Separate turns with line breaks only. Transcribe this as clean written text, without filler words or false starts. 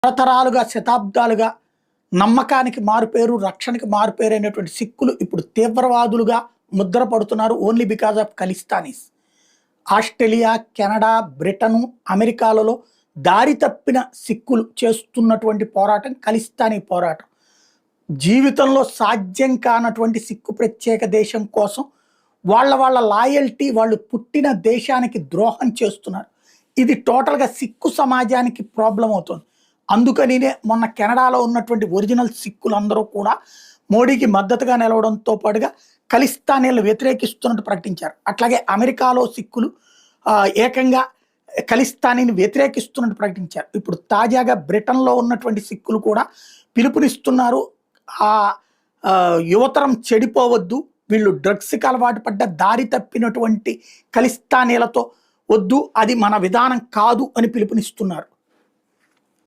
తరతరాలుగా శతాబ్దాలుగా నమ్మకానికి మారుపేరు, రక్షణకి మారుపేరు అయినటువంటి సిక్కులు ఇప్పుడు తీవ్రవాదులుగా ముద్ర పడుతున్నారు. Only because of Khalistanis. Australia, Canada, Britain, అమెరికాలలో దారి తప్పిన సిక్కులు చేస్తున్నటువంటి పోరాటం ఖలిస్తానీ పోరాటం. జీవితంలో సాధ్యం కానటువంటి సిక్కు ప్రత్యేక దేశం కోసం వాళ్ళ లాయల్టీ, వాళ్ళు పుట్టిన దేశానికి ద్రోహం చేస్తున్నారు. ఇది టోటల్గా సిక్కు సమాజానికి ప్రాబ్లం అవుతుంది. అందుకనినే మొన్న కెనడాలో ఉన్నటువంటి ఒరిజినల్ సిక్కులందరూ కూడా మోడీకి మద్దతుగా నిలవడంతో పాటుగా ఖలిస్తానీలను వ్యతిరేకిస్తున్నట్టు ప్రకటించారు. అట్లాగే అమెరికాలో సిక్కులు ఏకంగా ఖలిస్తానీని వ్యతిరేకిస్తున్నట్టు ప్రకటించారు. ఇప్పుడు తాజాగా బ్రిటన్లో ఉన్నటువంటి సిక్కులు కూడా పిలుపునిస్తున్నారు. ఆ యువతరం చెడిపోవద్దు, వీళ్ళు డ్రగ్స్కి అలవాటు పడ్డ దారి తప్పినటువంటి ఖలిస్తానీలతో వద్దు, అది మన విధానం కాదు అని పిలుపునిస్తున్నారు.